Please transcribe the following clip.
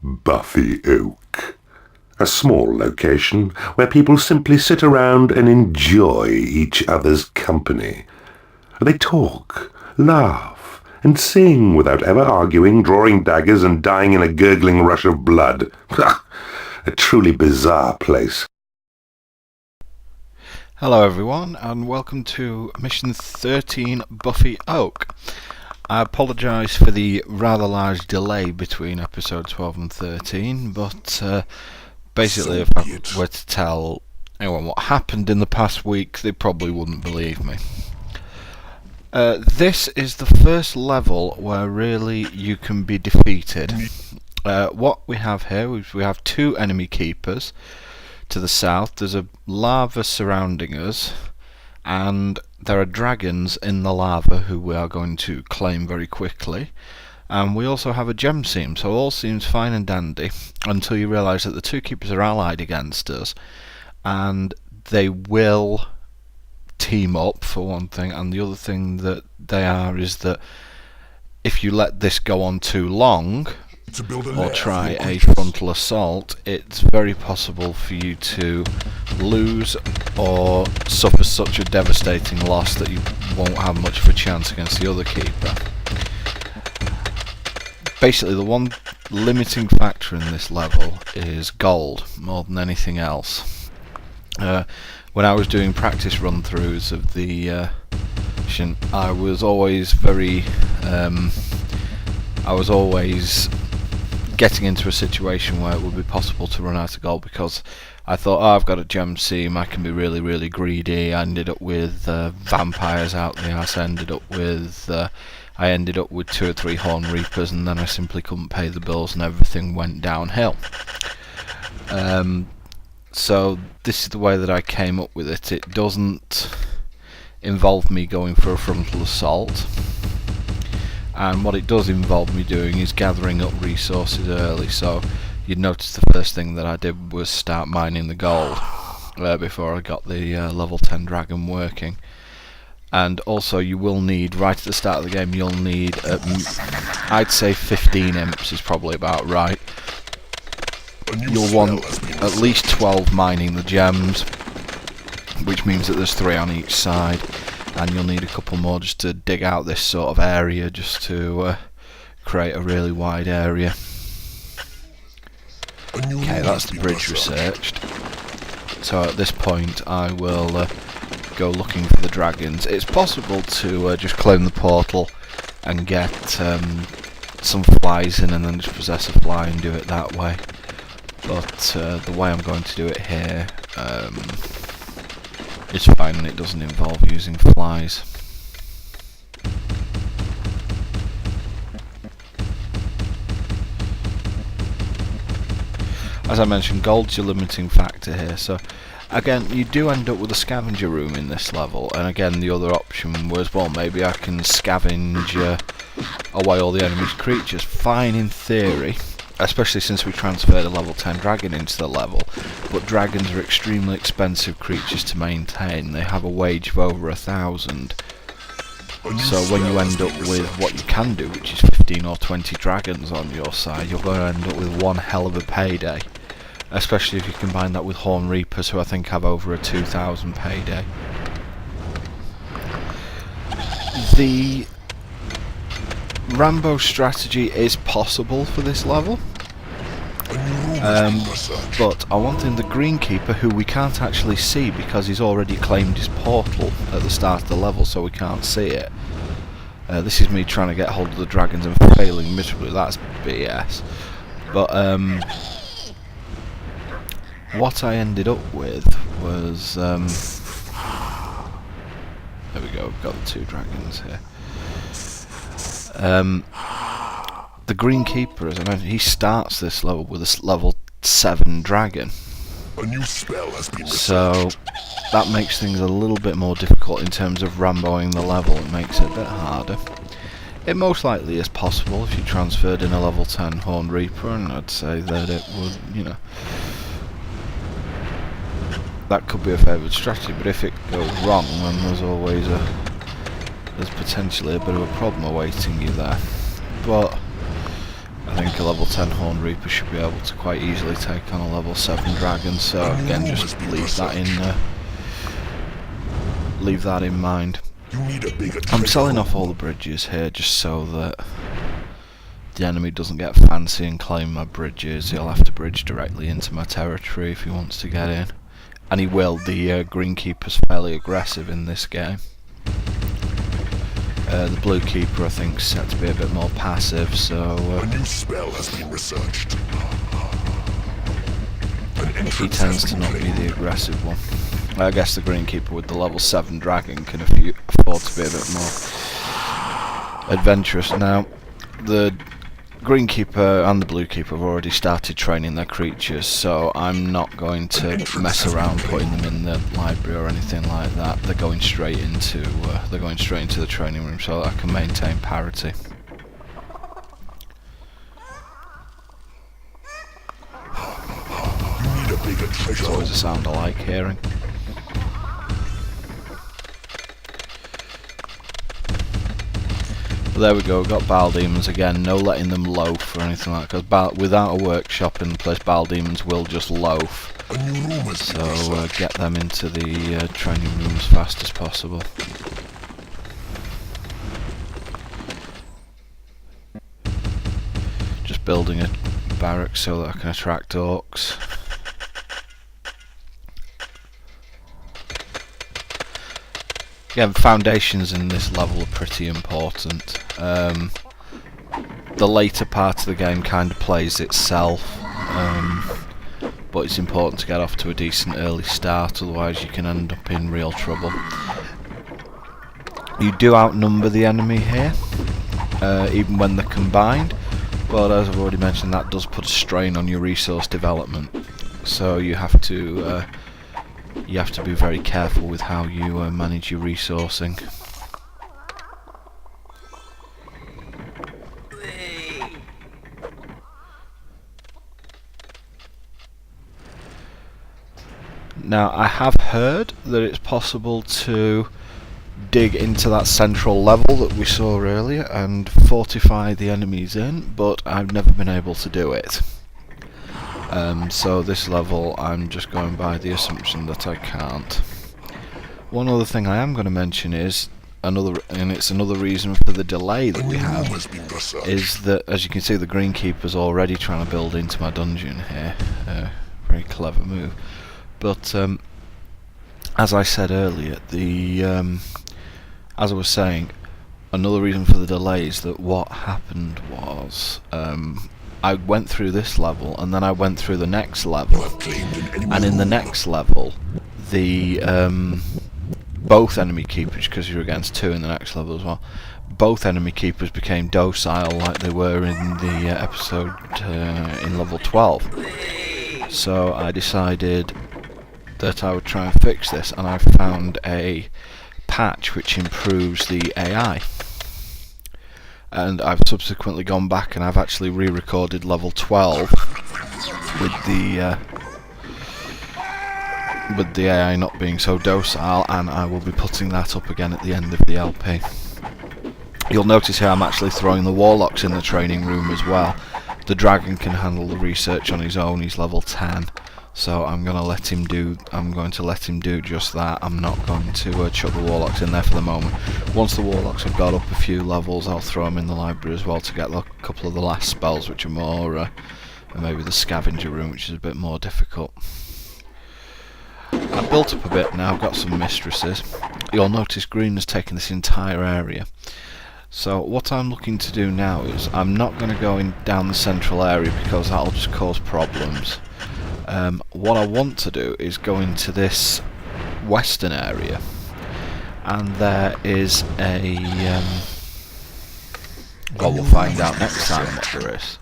Buffy Oak. A small location where people simply sit around and enjoy each other's company. They talk, laugh, and sing without ever arguing, drawing daggers and dying in a gurgling rush of blood. A truly bizarre place. Hello everyone, and welcome to Mission 13 Buffy Oak. I apologise for the rather large delay between episode 12 and 13, but basically if I were to tell anyone what happened in the past week, they probably wouldn't believe me. This is the first level where really you can be defeated. What we have here is we have two enemy keepers. To the south there's a lava surrounding us, and there are dragons in the lava who we are going to claim very quickly, and we also have a gem seam, so all seems fine and dandy until you realise that the two keepers are allied against us, and they will team up for one thing, and the other thing that they are is that if you let this go on too long or try a frontal assault, it's very possible for you to lose or suffer such a devastating loss that you won't have much of a chance against the other keeper. Basically, the one limiting factor in this level is gold more than anything else. When I was doing practice run-throughs of the mission, I was always getting into a situation where it would be possible to run out of gold, because I thought, oh, I've got a gem seam, I can be really, really greedy. I ended up with vampires out the arse. I ended up with 2 or 3 horn reapers, and then I simply couldn't pay the bills and everything went downhill. So this is the way that I came up with it. It doesn't involve me going for a frontal assault, and what it does involve me doing is gathering up resources early. So you'd notice the first thing that I did was start mining the gold before I got the level 10 dragon working. And also you will need, right at the start of the game, you'll need I'd say 15 imps is probably about right. You'll want at least 12 mining the gems, which means that there's 3 on each side, and you'll need a couple more just to dig out this sort of area, just to create a really wide area. Okay, that's the bridge researched. So at this point I will go looking for the dragons. It's possible to just claim the portal and get some flies in and then just possess a fly and do it that way. But the way I'm going to do it here is fine, and it doesn't involve using flies. As I mentioned, gold's your limiting factor here, so again you do end up with a scavenger room in this level, and again the other option was, well, maybe I can scavenge away all the enemy's creatures. Fine in theory, especially since we transferred a level 10 dragon into the level, but dragons are extremely expensive creatures to maintain. They have a wage of over 1,000. So when you end up with what you can do, which is 15 or 20 dragons on your side, you're going to end up with one hell of a payday, especially if you combine that with horn reapers, who I think have over a 2,000 payday. The Rambo strategy is possible for this level, but I want in the greenkeeper, who we can't actually see because he's already claimed his portal at the start of the level, so we can't see it. This is me trying to get hold of the dragons and failing miserably. That's BS. But what I ended up with was there we go, we've got the 2 dragons here. The greenkeeper, as I mentioned, he starts this level with a level 7 dragon. A new spell has been so that makes things a little bit more difficult in terms of Ramboing the level. It makes it a bit harder. It most likely is possible if you transferred in a level 10 Horned Reaper, and I'd say that it would, you know, that could be a favoured strategy, but if it goes wrong, then there's potentially a bit of a problem awaiting you there. But I I think a level 10 Horn Reaper should be able to quite easily take on a level 7 dragon, so again just leave that in mind. I'm selling off all the bridges here just so that the enemy doesn't get fancy and claim my bridges. He'll have to bridge directly into my territory if he wants to get in. And he will. The Greenkeeper's fairly aggressive in this game. The Blue Keeper I think is set to be a bit more passive, so a new spell has been researched. he tends to not be the aggressive one. I guess the Greenkeeper with the level 7 dragon can afford to be a bit more adventurous. Now, the Greenkeeper and the Blue Keeper have already started training their creatures, so I'm not going to mess around putting them in the library or anything like that. They're going straight into the training room so that I can maintain parity. You need a bigger treasure. It's always a sound I like hearing. But there we go, we've got Bile Demons again, no letting them loaf or anything like that, because without a workshop in the place, Bile Demons will just loaf. So get them into the training room as fast as possible. Just building a barracks so that I can attract orcs. Yeah, foundations in this level are pretty important. The later part of the game kind of plays itself, but it's important to get off to a decent early start, otherwise you can end up in real trouble. You do outnumber the enemy here, even when they're combined, but as I've already mentioned, that does put a strain on your resource development, so you have to be very careful with how you manage your resourcing. Now, I have heard that it's possible to dig into that central level that we saw earlier and fortify the enemies in, but I've never been able to do it. So this level I'm just going by the assumption that I can't. One other thing I am going to mention is it's another reason for the delay that we have, is that as you can see the Greenkeeper's already trying to build into my dungeon here. Very clever move. But as I said earlier, as I was saying, another reason for the delay is that what happened was I went through this level and then I went through the next level, and in the next level the both enemy keepers, because you're against 2 in the next level as well, both enemy keepers became docile like they were in the episode in level 12. So I decided that I would try and fix this, and I found a patch which improves the AI. And I've subsequently gone back and I've actually re-recorded level 12 with the AI not being so docile, and I will be putting that up again at the end of the LP. You'll notice here I'm actually throwing the Warlocks in the training room as well. The Dragon can handle the research on his own, he's level 10. So I'm going to let him do just that. I'm not going to chuck the Warlocks in there for the moment. Once the Warlocks have got up a few levels, I'll throw them in the library as well to get a couple of the last spells, which are more, and maybe the Scavenger Room, which is a bit more difficult. I've built up a bit now, I've got some mistresses. You'll notice green has taken this entire area. So what I'm looking to do now is, I'm not going to go down the central area because that'll just cause problems. What I want to do is go into this western area, and there is a well, we'll find out next time what there is.